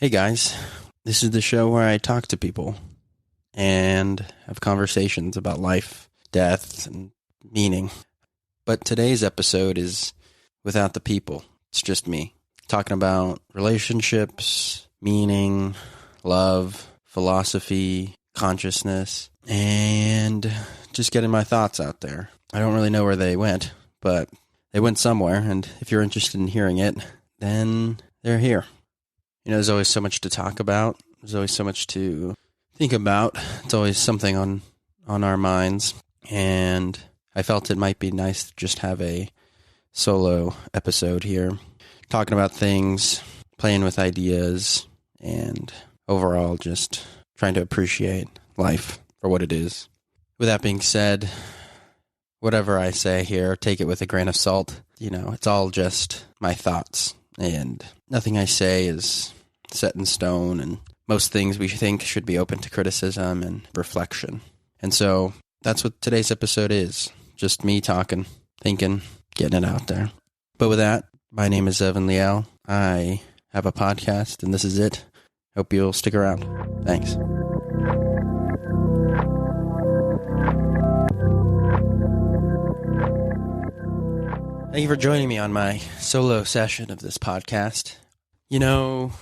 Hey guys, this is the show where I talk to people and have conversations about life, death, and meaning. But today's episode is without the people. It's just me talking about relationships, meaning, love, philosophy, consciousness, and just getting my thoughts out there. I don't really know where they went, but they went somewhere, and if you're interested in hearing it, then they're here. You know, there's always so much to talk about. There's always so much to think about. It's always something on our minds. And I felt it might be nice to just have a solo episode here, talking about things, playing with ideas, and overall just trying to appreciate life for what it is. With that being said, whatever I say here, take it with a grain of salt. You know, it's all just my thoughts. And nothing I say is set in stone, and most things we think should be open to criticism and reflection. And so that's what today's episode is. Just me talking, thinking, getting it out there. But with that, my name is Evan Liel. I have a podcast, and this is it. Hope you'll stick around. Thanks. Thank you for joining me on my solo session of this podcast. You know,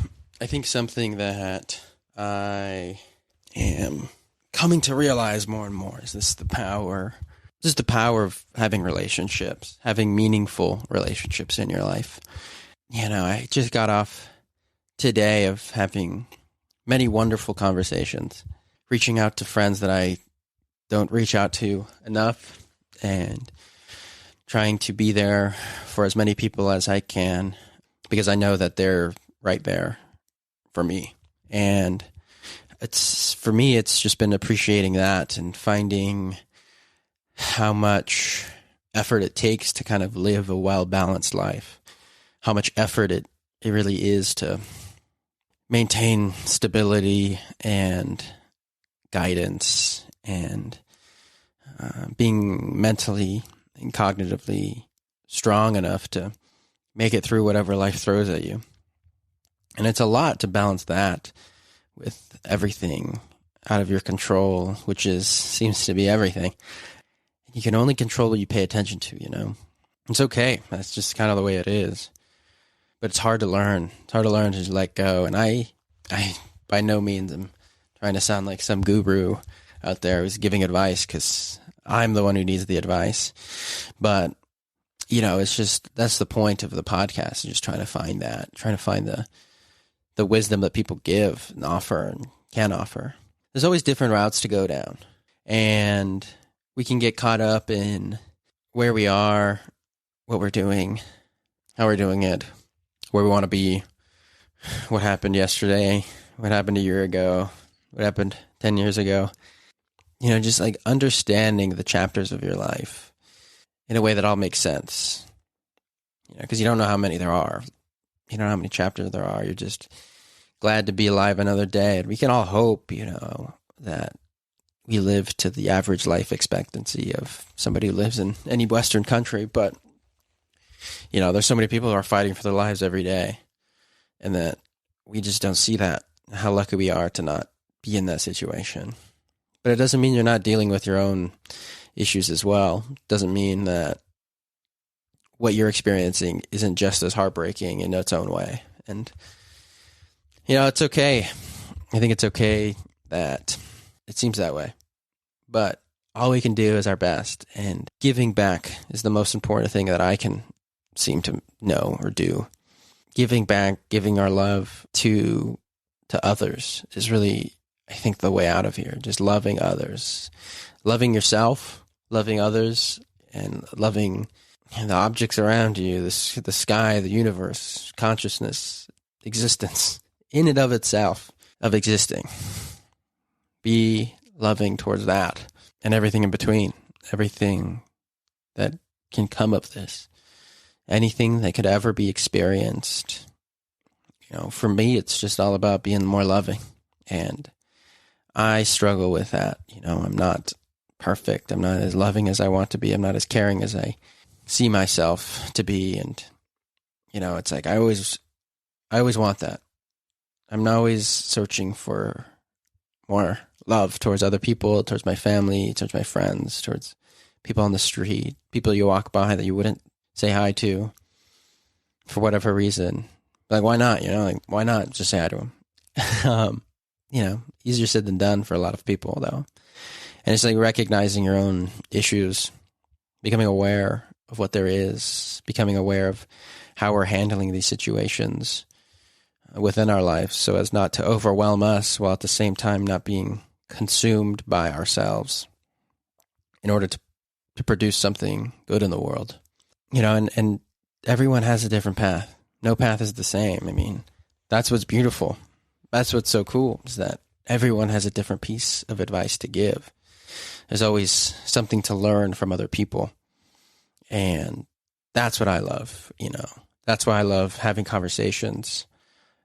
I think something that I am coming to realize more and more is the power of having relationships, having meaningful relationships in your life. You know, I just got off today of having many wonderful conversations, reaching out to friends that I don't reach out to enough, and trying to be there for as many people as I can, because I know that they're right there for me. And for me, it's just been appreciating that and finding how much effort it takes to kind of live a well-balanced life, how much effort it really is to maintain stability and guidance and being mentally and cognitively strong enough to make it through whatever life throws at you. And it's a lot to balance that with everything out of your control, which seems to be everything. You can only control what you pay attention to, you know. It's okay. That's just kind of the way it is. But it's hard to learn. It's hard to learn to just let go. And I by no means am trying to sound like some guru out there who's giving advice, because I'm the one who needs the advice. But, you know, it's just, that's the point of the podcast, just trying to find the wisdom that people give and offer and can offer. There's always different routes to go down. And we can get caught up in where we are, what we're doing, how we're doing it, where we want to be, what happened yesterday, what happened a year ago, what happened 10 years ago. You know, just like understanding the chapters of your life in a way that all makes sense. You know, because you don't know how many there are. You don't know how many chapters there are. You're just glad to be alive another day. And we can all hope, you know, that we live to the average life expectancy of somebody who lives in any Western country. But, you know, there's so many people who are fighting for their lives every day. And that we just don't see that, how lucky we are to not be in that situation. But it doesn't mean you're not dealing with your own issues as well. It doesn't mean that what you're experiencing isn't just as heartbreaking in its own way. And, you know, it's okay. I think it's okay that it seems that way. But all we can do is our best. And giving back is the most important thing that I can seem to know or do. Giving back, giving our love to others is really, I think, the way out of here. Just loving others, loving yourself, loving others, and loving the objects around you, the sky, the universe, consciousness, existence, in and of itself, of existing. Be loving towards that and everything in between, everything that can come of this, anything that could ever be experienced. You know, for me, it's just all about being more loving. And I struggle with that. You know, I'm not perfect. I'm not as loving as I want to be. I'm not as caring as I see myself to be. And, you know, it's like, I always want that. I'm always searching for more love towards other people, towards my family, towards my friends, towards people on the street, people you walk by that you wouldn't say hi to for whatever reason. Like, why not? Like, why not just say hi to them? Easier said than done for a lot of people, though. And it's like recognizing your own issues, becoming aware of what there is, becoming aware of how we're handling these situations within our lives so as not to overwhelm us while at the same time not being consumed by ourselves in order to produce something good in the world. And everyone has a different path. No path is the same. I mean, that's what's beautiful. That's what's so cool, is that everyone has a different piece of advice to give. There's always something to learn from other people. And that's what I love, That's why I love having conversations.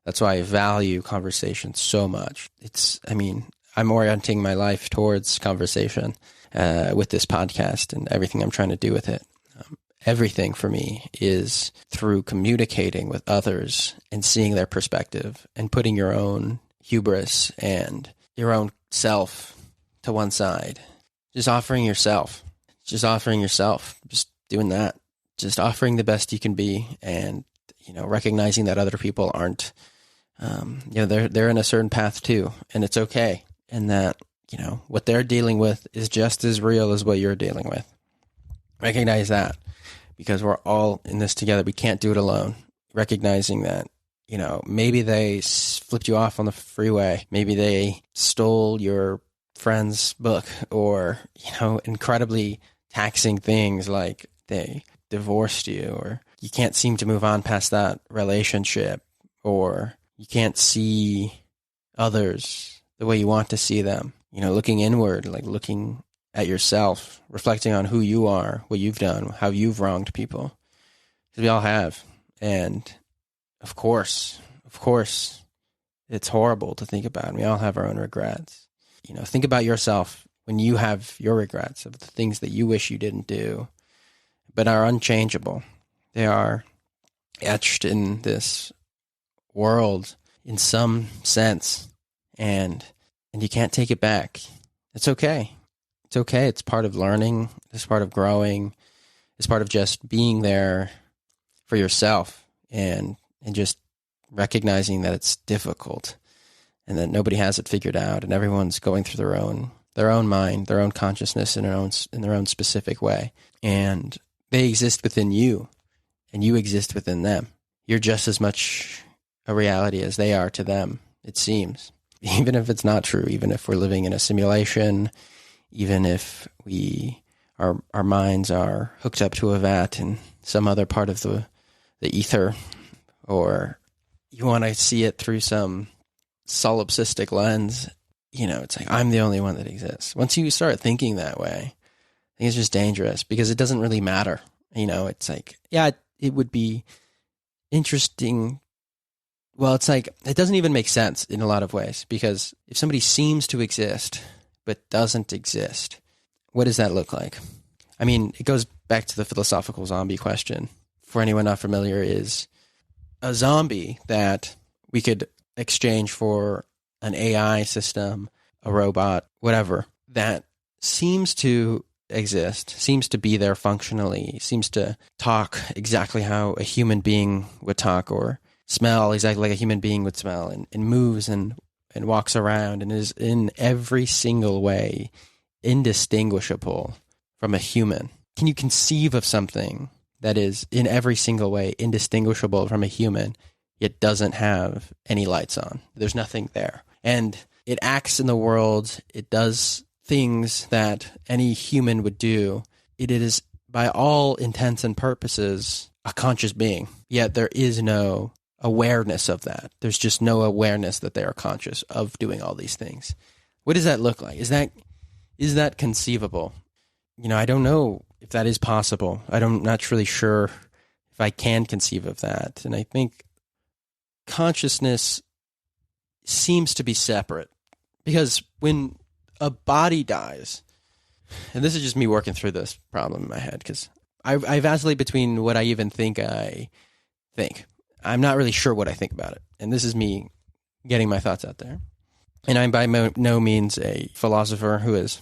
That's why I value conversations so much. I'm orienting my life towards conversation with this podcast and everything I'm trying to do with it. Everything for me is through communicating with others and seeing their perspective and putting your own hubris and your own self to one side. Just offering yourself, just doing that, just offering the best you can be, and, recognizing that other people aren't, they're in a certain path too, and it's okay. And that, what they're dealing with is just as real as what you're dealing with. Recognize that, because we're all in this together. We can't do it alone. Recognizing that, maybe they flipped you off on the freeway. Maybe they stole your friend's book, or, incredibly taxing things like they divorced you, or you can't seem to move on past that relationship, or you can't see others the way you want to see them. Looking inward, like looking at yourself, reflecting on who you are, what you've done, how you've wronged people. Because we all have. And of course, it's horrible to think about. We all have our own regrets. Think about yourself when you have your regrets of the things that you wish you didn't do, but are unchangeable. They are etched in this world in some sense, and you can't take it back. It's okay. It's okay. It's part of learning. It's part of growing. It's part of just being there for yourself and just recognizing that it's difficult and that nobody has it figured out, and everyone's going through their own mind, their own consciousness in their own specific way. And they exist within you, and you exist within them. You're just as much a reality as they are to them, it seems. Even if it's not true, even if we're living in a simulation, even if our minds are hooked up to a vat in some other part of the ether, or you want to see it through some solipsistic lens, it's like, I'm the only one that exists. Once you start thinking that way, I think it's just dangerous, because it doesn't really matter. It's like, yeah, it would be interesting. Well, it's like, it doesn't even make sense in a lot of ways, because if somebody seems to exist but doesn't exist, what does that look like? I mean, it goes back to the philosophical zombie question. For anyone not familiar, is a zombie that we could exchange for an AI system, a robot, whatever, that seems to exist, seems to be there functionally, seems to talk exactly how a human being would talk, or smell exactly like a human being would smell, and moves and walks around and is in every single way indistinguishable from a human. Can you conceive of something that is in every single way indistinguishable from a human, yet doesn't have any lights on? There's nothing there. And it acts in the world. It does things that any human would do. It is, by all intents and purposes, a conscious being. Yet there is no awareness of that. There's just no awareness that they are conscious of doing all these things. What does that look like? Is that conceivable? I don't know if that is possible. I'm not really sure if I can conceive of that. And I think consciousness seems to be separate, because when a body dies, and this is just me working through this problem in my head, because I vacillate between what I even think I think. I'm not really sure what I think about it. And this is me getting my thoughts out there. And I'm by no means a philosopher who is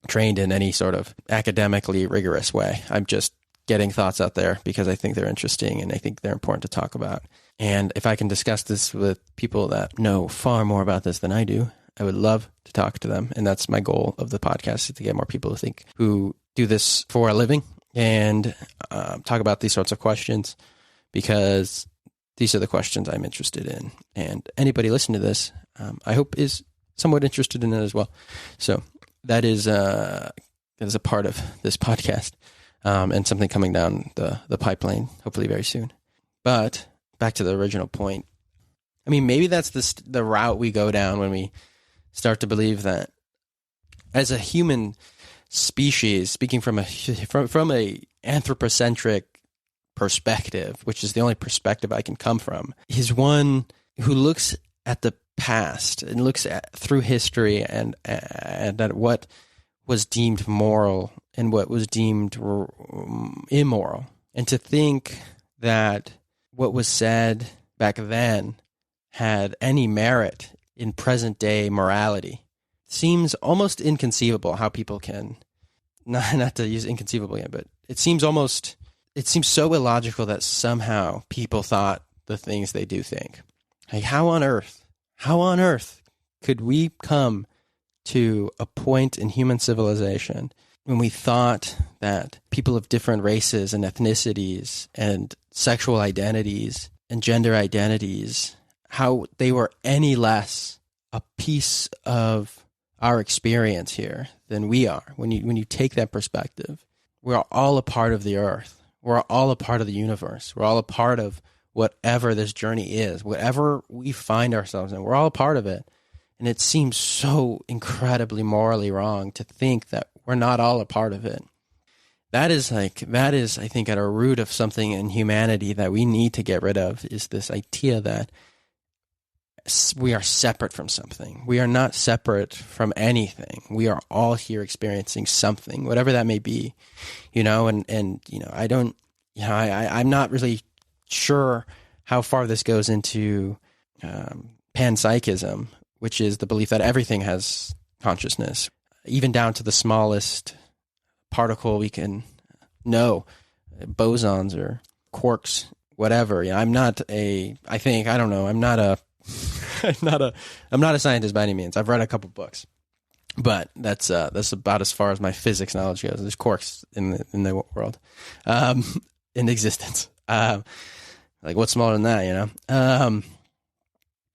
trained in any sort of academically rigorous way. I'm just getting thoughts out there because I think they're interesting and I think they're important to talk about. And if I can discuss this with people that know far more about this than I do, I would love to talk to them. And that's my goal of the podcast, is to get more people who do this for a living and talk about these sorts of questions, because these are the questions I'm interested in. And anybody listening to this, I hope is somewhat interested in it as well. So that is a part of this podcast, and something coming down the pipeline, hopefully very soon. But back to the original point. I mean, maybe that's the route we go down when we start to believe that as a human species, speaking from a anthropocentric perspective, which is the only perspective I can come from, is one who looks at the past and looks through history and at what was deemed moral and what was deemed immoral. And to think that what was said back then had any merit in present day morality seems almost inconceivable. How people can, not to use inconceivable again, but it seems so illogical that somehow people thought the things they do think. Like, how on earth could we come to a point in human civilization when we thought that people of different races and ethnicities and sexual identities and gender identities, how they were any less a piece of our experience here than we are? When you take that perspective, we're all a part of the earth. We're all a part of the universe. We're all a part of whatever this journey is, whatever we find ourselves in. We're all a part of it. And it seems so incredibly morally wrong to think that we're not all a part of it. That is, I think, at a root of something in humanity that we need to get rid of, is this idea that we are separate from something. We are not separate from anything. We are all here experiencing something, whatever that may be, and I'm not really sure how far this goes into panpsychism, which is the belief that everything has consciousness, even down to the smallest particle we can know, bosons or quarks, whatever. I'm not a scientist by any means. I've read a couple books, but that's about as far as my physics knowledge goes. There's quarks in the world, in existence. Like, what's smaller than that?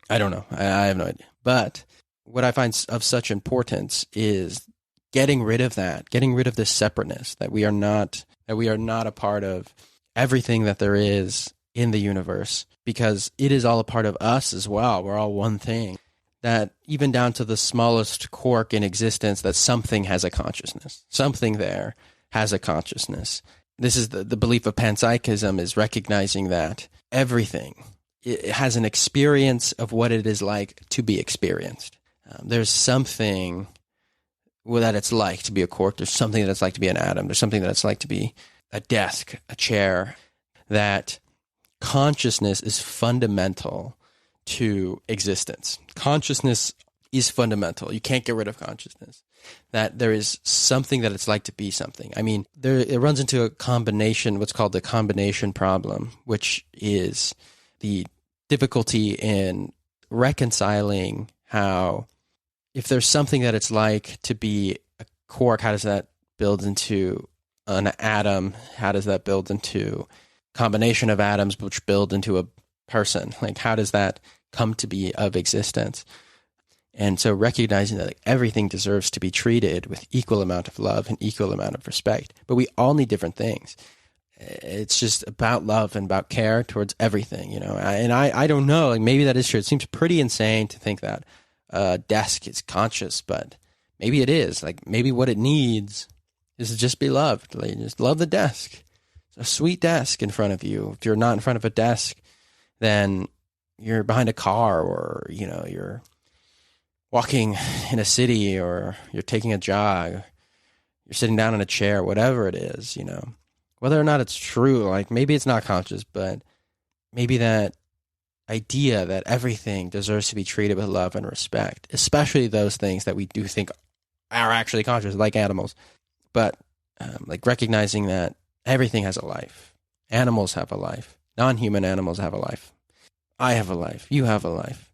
I don't know. I have no idea. But what I find of such importance is getting rid of this separateness, that we are not a part of everything that there is in the universe, because it is all a part of us as well. We're all one thing. That even down to the smallest quark in existence, that something has a consciousness. Something there has a consciousness. This is the belief of panpsychism, is recognizing that everything, it has an experience of what it is like to be experienced. There's something that it's like to be a quark. There's something that it's like to be an atom. There's something that it's like to be a desk, a chair. That consciousness is fundamental to existence. Consciousness is fundamental. You can't get rid of consciousness. That there is something that it's like to be something. I mean, it runs into a combination, what's called the combination problem, which is the difficulty in reconciling how, if there's something that it's like to be a quark, how does that build into an atom? How does that build into combination of atoms which build into a person? Like, how does that come to be of existence? And so recognizing that everything deserves to be treated with equal amount of love and equal amount of respect, but we all need different things. It's just about love and about care towards everything, and I don't know, like, maybe that is true. It seems pretty insane to think that a desk is conscious, but maybe it is. Like, maybe what it needs is to just be loved. Like, just love the desk. A sweet desk in front of you. If you're not in front of a desk, then you're behind a car, or you're walking in a city, or you're taking a jog, you're sitting down in a chair, whatever it is, whether or not it's true. Like, maybe it's not conscious, but maybe that idea that everything deserves to be treated with love and respect, especially those things that we do think are actually conscious, like animals. But like recognizing that everything has a life. Animals have a life. Non-human animals have a life. I have a life. You have a life.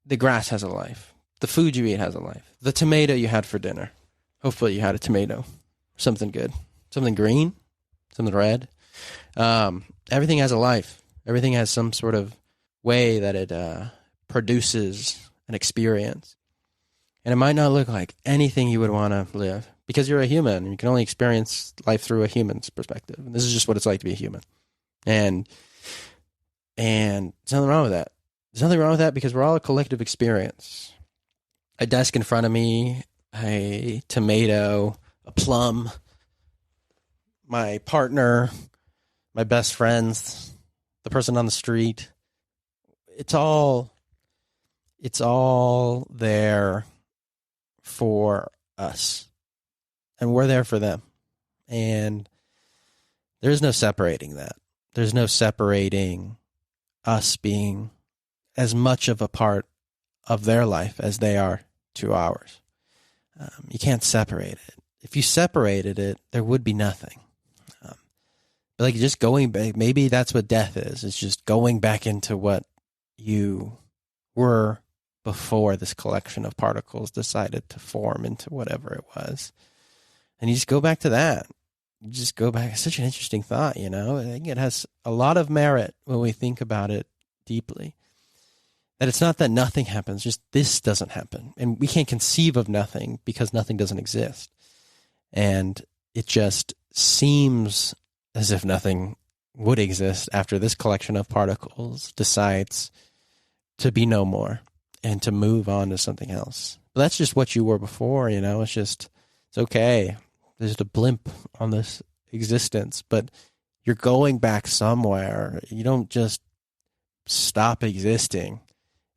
The grass has a life. The food you eat has a life. The tomato you had for dinner. Hopefully you had a tomato. Something good. Something green. Something red. Everything has a life. Everything has some sort of way that it produces an experience. And it might not look like anything you would want to live because you're a human. You can only experience life through a human's perspective. And this is just what it's like to be a human. And there's nothing wrong with that. There's nothing wrong with that because we're all a collective experience. A desk in front of me, a tomato, a plum, my partner, my best friends, the person on the street. It's all there for us. And we're there for them. And there's no separating that. There's no separating us being as much of a part of their life as they are to ours. You can't separate it. If you separated it, there would be nothing. But like just going back, maybe that's what death is. It's just going back into what you were before this collection of particles decided to form into whatever it was. And you just go back to that. You just go back. It's such an interesting thought, I think it has a lot of merit when we think about it deeply. That it's not that nothing happens, just this doesn't happen. And we can't conceive of nothing because nothing doesn't exist. And it just seems as if nothing would exist after this collection of particles decides to be no more and to move on to something else. But that's just what you were before, it's okay. There's just a blimp on this existence, but you're going back somewhere. You don't just stop existing.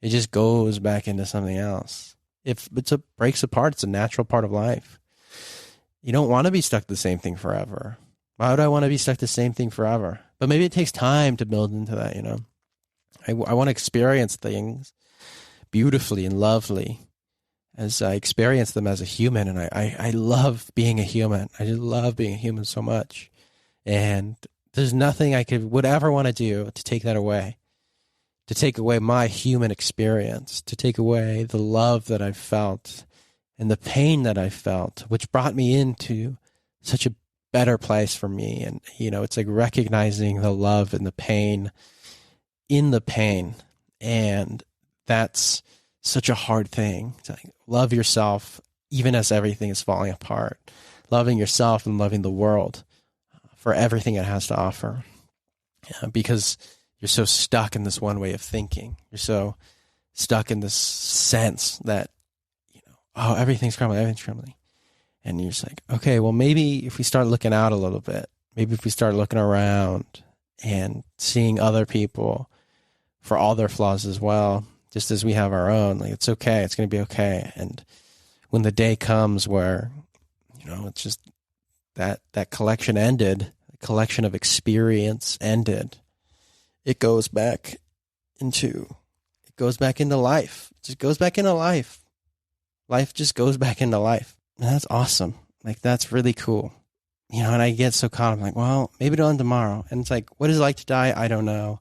It just goes back into something else. If it breaks apart, it's a natural part of life. You don't want to be stuck to the same thing forever. Why would I want to be stuck to the same thing forever? But maybe it takes time to build into that, I want to experience things beautifully and lovely as I experience them as a human. And I love being a human. I just love being a human so much. And there's nothing I would ever want to do to take that away. To take away my human experience, to take away the love that I've felt and the pain that I felt, which brought me into such a better place for me. And, it's like recognizing the love and the pain in the pain. And that's such a hard thing. To love yourself, even as everything is falling apart. Loving yourself and loving the world for everything it has to offer. Because you're so stuck in this one way of thinking. You're so stuck in this sense that, everything's crumbling. And you're just like, okay, well, maybe if we start looking out a little bit, maybe if we start looking around and seeing other people for all their flaws as well, just as we have our own, like, it's okay. It's going to be okay. And when the day comes where, it's just that collection ended, the collection of experience ended, it goes back into life. It just goes back into life. Life just goes back into life. And that's awesome. Like, that's really cool. And I get so caught up, like, well, maybe it'll end tomorrow. And it's like, what is it like to die? I don't know.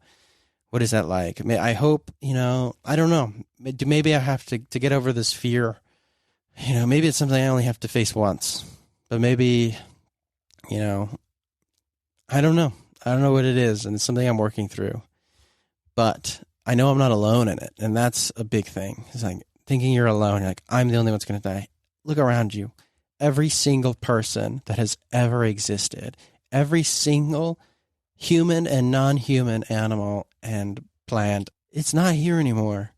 What is that like? I hope, I don't know. Maybe I have to get over this fear. Maybe it's something I only have to face once. But maybe, I don't know. I don't know what it is, and it's something I'm working through. But I know I'm not alone in it, and that's a big thing. It's like thinking you're alone. You're like, I'm the only one that's going to die. Look around you. Every single person that has ever existed, every single human and non-human animal and plant, it's not here anymore.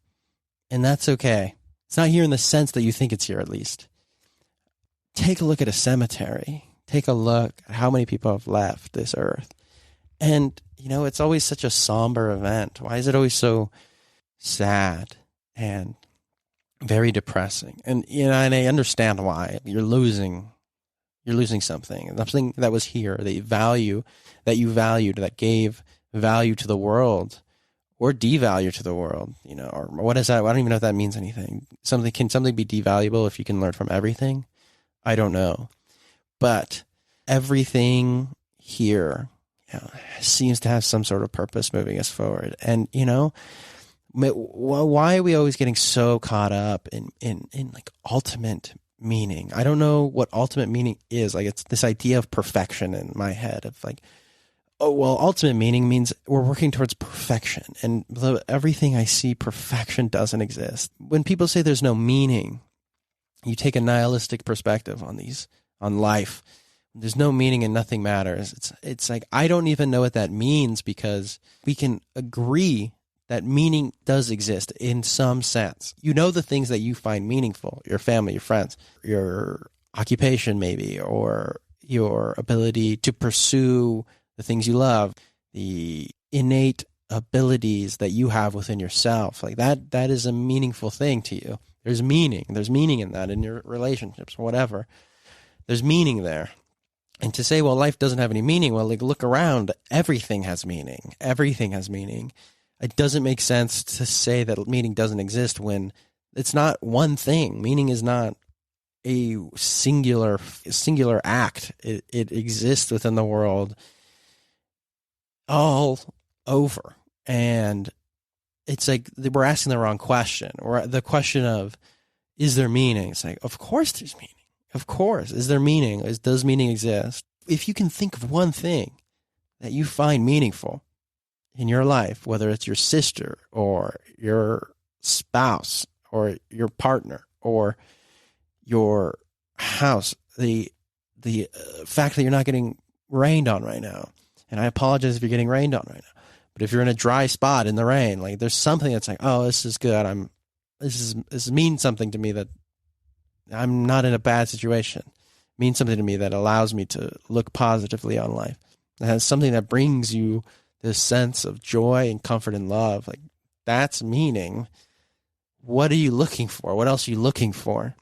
And that's okay. It's not here in the sense that you think it's here, at least. Take a look at a cemetery. Take a look at how many people have left this earth. And, it's always such a somber event. Why is it always so sad and very depressing? And, and I understand why. You're losing something that was here, that you valued, that gave value to the world, or devalue to the world, or what is that? I don't even know if that means anything. Can something be devaluable if you can learn from everything? I don't know. But everything here seems to have some sort of purpose moving us forward. And, why are we always getting so caught up in like ultimate meaning? I don't know what ultimate meaning is. Like, it's this idea of perfection in my head of like, oh, well, ultimate meaning means we're working towards perfection. And everything I see, perfection doesn't exist. When people say there's no meaning, you take a nihilistic perspective on life. There's no meaning and nothing matters. It's like, I don't even know what that means, because we can agree that meaning does exist in some sense. The things that you find meaningful, your family, your friends, your occupation maybe, or your ability to pursue the things you love, the innate abilities that you have within yourself. Like that is a meaningful thing to you. There's meaning in that, in your relationships or whatever. There's meaning there. And to say, well, life doesn't have any meaning, well, like, look around, everything has meaning. Everything has meaning. It doesn't make sense to say that meaning doesn't exist when it's not one thing. Meaning is not a singular act. It exists within the world all over. And it's like we're asking the wrong question, or the question of, is there meaning? It's like, of course there's meaning. Of course. Is there meaning? Does meaning exist? If you can think of one thing that you find meaningful in your life, whether it's your sister or your spouse or your partner or your house, the fact that you're not getting rained on right now, and I apologize if you're getting rained on right now, but if you're in a dry spot in the rain, like, there's something that's like, oh, this is good. This means something to me, that I'm not in a bad situation. It means something to me that allows me to look positively on life. It has something that brings you this sense of joy and comfort and love. Like, that's meaning. What are you looking for? What else are you looking for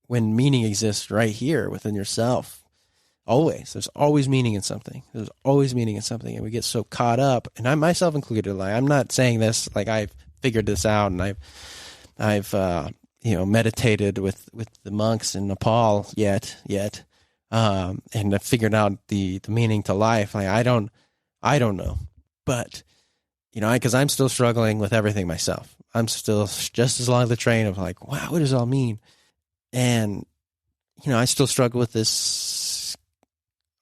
when meaning exists right here within yourself? Always. There's always meaning in something. There's always meaning in something. And we get so caught up, and I myself included, like, I'm not saying this like I've figured this out and I've meditated with the monks in Nepal yet, and I've figured out the meaning to life. Like, I don't know, but because I'm still struggling with everything myself. I'm still just as along the train of like, wow, what does it all mean? And I still struggle with this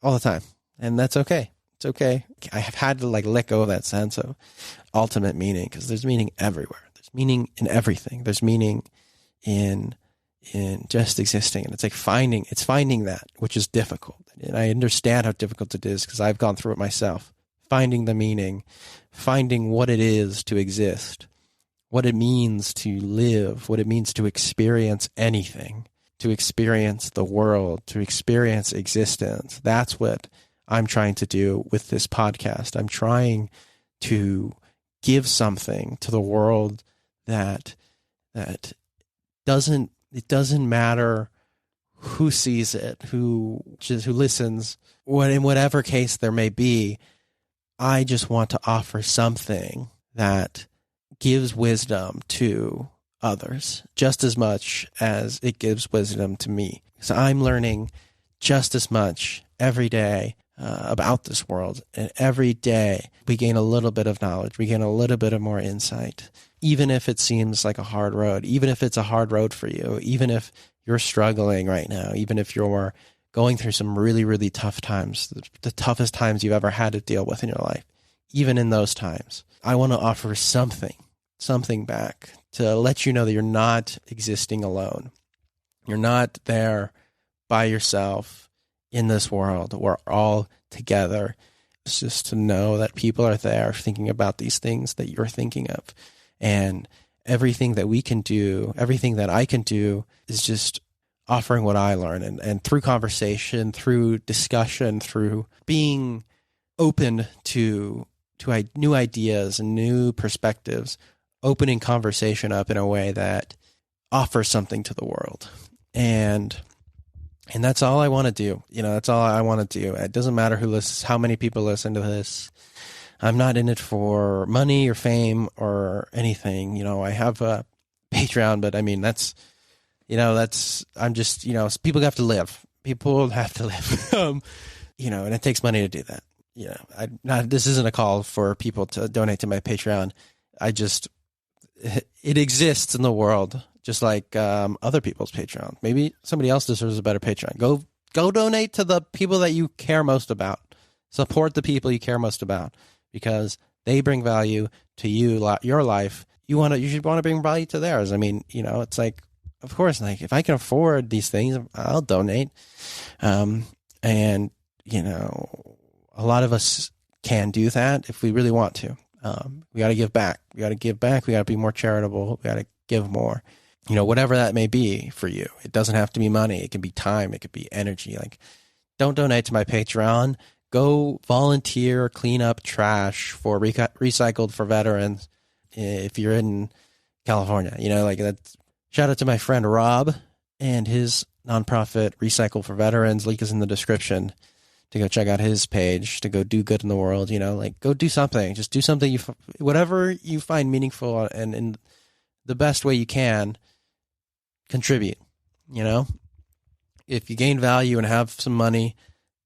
all the time, and that's okay. It's okay. I have had to let go of that sense of ultimate meaning, because there's meaning everywhere. There's meaning in everything. There's meaning in just existing, and it's finding that, which is difficult, and I understand how difficult it is because I've gone through it myself. Finding the meaning, finding what it is to exist, what it means to live, what it means to experience anything, to experience the world, to experience existence. That's what I'm trying to do with this podcast. I'm trying to give something to the world that doesn't matter who sees it, who listens, in whatever case there may be. I just want to offer something that gives wisdom to others just as much as it gives wisdom to me. So I'm learning just as much every day about this world. And every day we gain a little bit of knowledge. We gain a little bit of more insight, even if it seems like a hard road, even if it's a hard road for you, even if you're struggling right now, even if you're going through some really, really tough times, the toughest times you've ever had to deal with in your life. Even in those times, I want to offer something back to let you know that you're not existing alone. You're not there by yourself in this world. We're all together. It's just to know that people are there thinking about these things that you're thinking of. And everything that we can do, everything that I can do, is just offering what I learn, and through conversation, through discussion, through being open to new ideas and new perspectives, opening conversation up in a way that offers something to the world. And that's all I want to do. That's all I want to do. It doesn't matter who listens, how many people listen to this. I'm not in it for money or fame or anything. You know, I have a Patreon, but I mean, I'm just, people have to live. People have to live. And it takes money to do that. This isn't a call for people to donate to my Patreon. It exists in the world, just like other people's Patreon. Maybe somebody else deserves a better Patreon. Go donate to the people that you care most about. Support the people you care most about, because they bring value to your life. You should want to bring value to theirs. I mean, it's like, of course, like if I can afford these things, I'll donate. And a lot of us can do that if we really want to. We got to give back. We got to be more charitable. We got to give more, whatever that may be for you. It doesn't have to be money. It can be time. It could be energy. Like, don't donate to my Patreon. Go volunteer, clean up trash for Recycled for Veterans. If you're in California, that's, shout out to my friend Rob and his nonprofit Recycle for Veterans. Link is in the description to go check out his page, to go do good in the world. Go do something. Just do something whatever you find meaningful, and in the best way you can, contribute. If you gain value and have some money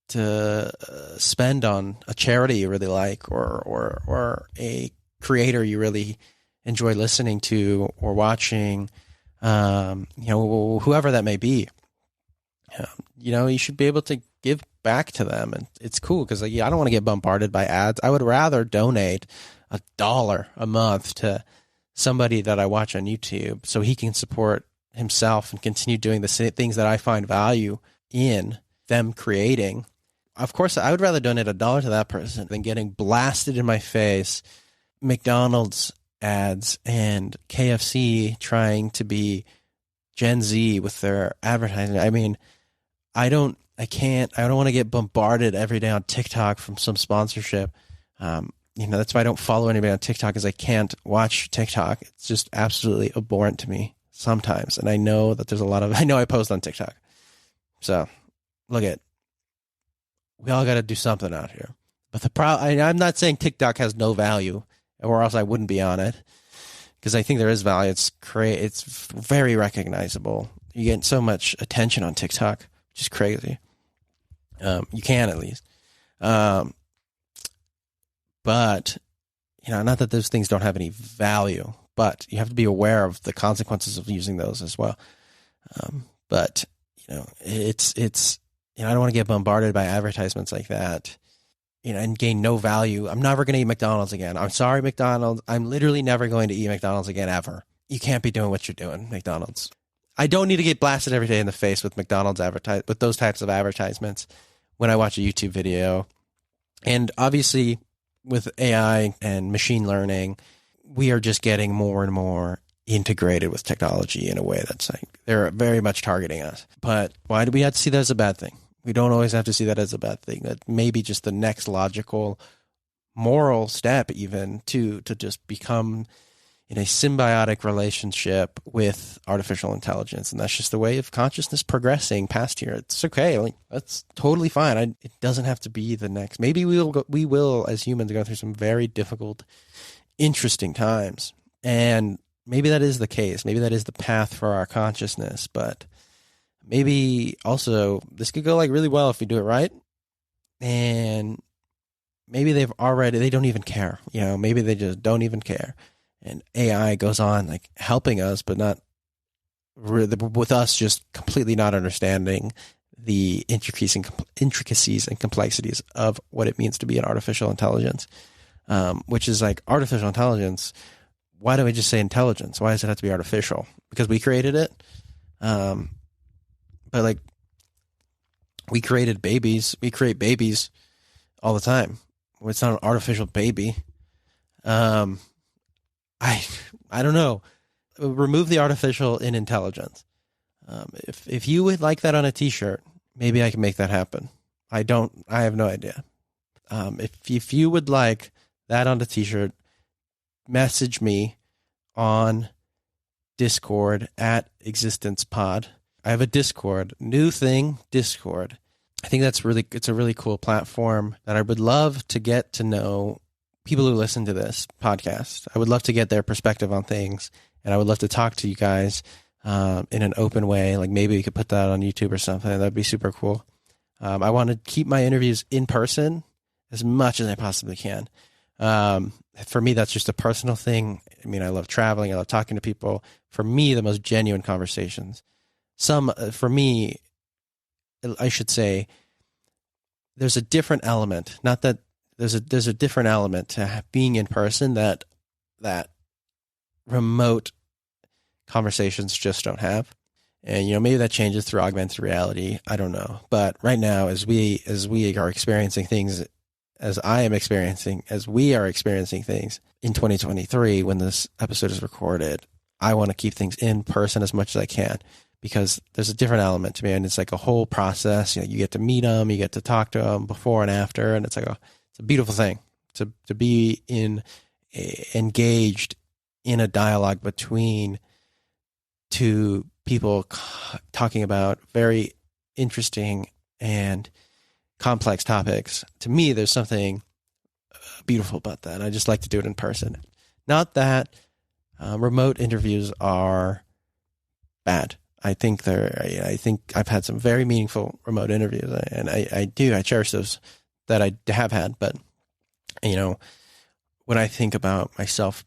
to spend on a charity you really like, or a creator you really enjoy listening to or watching, whoever that may be, you should be able to give back to them. And it's cool because I don't want to get bombarded by ads. I would rather donate $1 a month to somebody that I watch on YouTube so he can support himself and continue doing the same things that I find value in them creating. Of course, I would rather donate $1 to that person than getting blasted in my face McDonald's ads and KFC trying to be Gen Z with their advertising. I mean, I don't want to get bombarded every day on TikTok from some sponsorship. That's why I don't follow anybody on TikTok, because I can't watch TikTok. It's just absolutely abhorrent to me sometimes. And I know that I know I post on TikTok. So we all got to do something out here. But I'm not saying TikTok has no value, or else I wouldn't be on it, because I think there is value. It's very recognizable. You get so much attention on TikTok, which is crazy. You can, at least. But, not that those things don't have any value, but you have to be aware of the consequences of using those as well. But, it's I don't want to get bombarded by advertisements like that, and gain no value. I'm never going to eat McDonald's again. I'm sorry, McDonald's. I'm literally never going to eat McDonald's again, ever. You can't be doing what you're doing, McDonald's. I don't need to get blasted every day in the face with McDonald's with those types of advertisements when I watch a YouTube video. And obviously, with AI and machine learning, we are just getting more and more integrated with technology in a way that's like they're very much targeting us. But why do we have to see that as a bad thing? We don't always have to see that as a bad thing. That may be just the next logical moral step, even to just become in a symbiotic relationship with artificial intelligence. And that's just the way of consciousness progressing past here. It's okay. That's totally fine. It doesn't have to be the next. Maybe we will as humans go through some very difficult, interesting times. And maybe that is the case. Maybe that is the path for our consciousness. But maybe also this could go really well if we do it right. And maybe they don't even care. Maybe they just don't even care. And AI goes on helping us, but not with us just completely not understanding the intricacies and complexities of what it means to be an artificial intelligence, which is artificial intelligence. Why don't we just say intelligence? Why does it have to be artificial? Because we created it. But we created babies. We create babies all the time. It's not an artificial baby. I don't know. Remove the artificial in intelligence. If you would like that on a t-shirt, maybe I can make that happen. I have no idea. If you would like that on a t-shirt, message me on Discord at ExistencePod. I have a Discord, new thing, Discord. I think it's a really cool platform that I would love to get to know people who listen to this podcast. I would love to get their perspective on things, and I would love to talk to you guys in an open way. Like maybe we could put that on YouTube or something. That'd be super cool. I want to keep my interviews in person as much as I possibly can. For me, that's just a personal thing. I mean, I love traveling. I love talking to people. For me, the most genuine conversations. For me, I should say, there's a different element. Not that there's a different element to being in person that remote conversations just don't have. And, maybe that changes through augmented reality. I don't know. But right now, as we are experiencing things, as we are experiencing things in 2023, when this episode is recorded, I want to keep things in person as much as I can, because there's a different element to me, and it's like a whole process. You get to meet them, you get to talk to them before and after, and it's like it's a beautiful thing to be engaged in a dialogue between two people talking about very interesting and complex topics. To me, there's something beautiful about that. I just like to do it in person. Not that remote interviews are bad. I think I've had some very meaningful remote interviews, and I cherish those that I have had. But when I think about myself,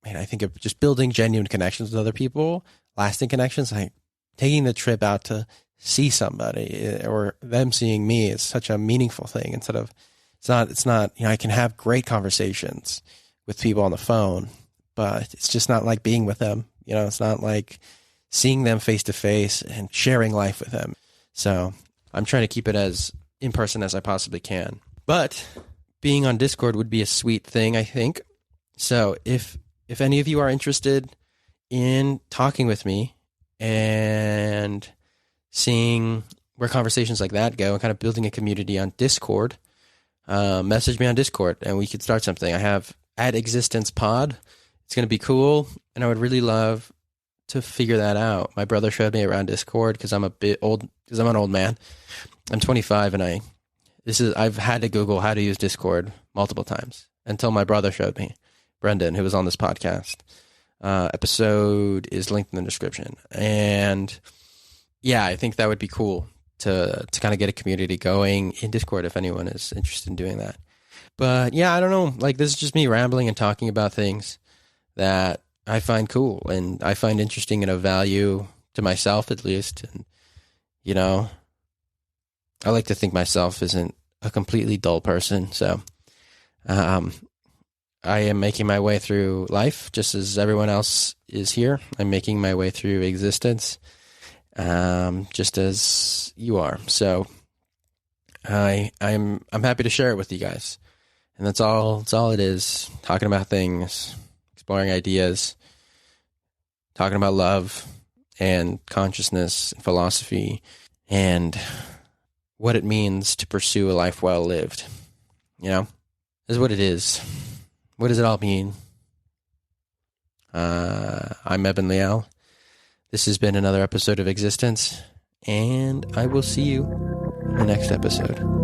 I think of just building genuine connections with other people, lasting connections, like taking the trip out to see somebody or them seeing me is such a meaningful thing. It's not, I can have great conversations with people on the phone, but it's just not like being with them. It's not like seeing them face to face and sharing life with them. So I'm trying to keep it as in person as I possibly can, but being on Discord would be a sweet thing, I think. So if any of you are interested in talking with me and seeing where conversations like that go and kind of building a community on Discord, message me on Discord and we could start something. I have @ExistencePod. It's going to be cool, and I would really love to figure that out. My brother showed me around Discord because I'm a bit old, because I'm an old man. I'm 25, and I've had to Google how to use Discord multiple times until my brother showed me. Brendan, who was on this podcast. Episode is linked in the description. And yeah, I think that would be cool to kind of get a community going in Discord if anyone is interested in doing that. But yeah, I don't know. Like, this is just me rambling and talking about things that I find cool and I find interesting and of value to myself, at least. And, I like to think myself isn't a completely dull person. So, I am making my way through life just as everyone else is here. I'm making my way through existence, just as you are. So I'm happy to share it with you guys. And that's all it is. Talking about things, exploring ideas, talking about love and consciousness and philosophy and what it means to pursue a life well lived. Is what it is. What does it all mean? I'm Eben Liao. This has been another episode of Existence, and I will see you in the next episode.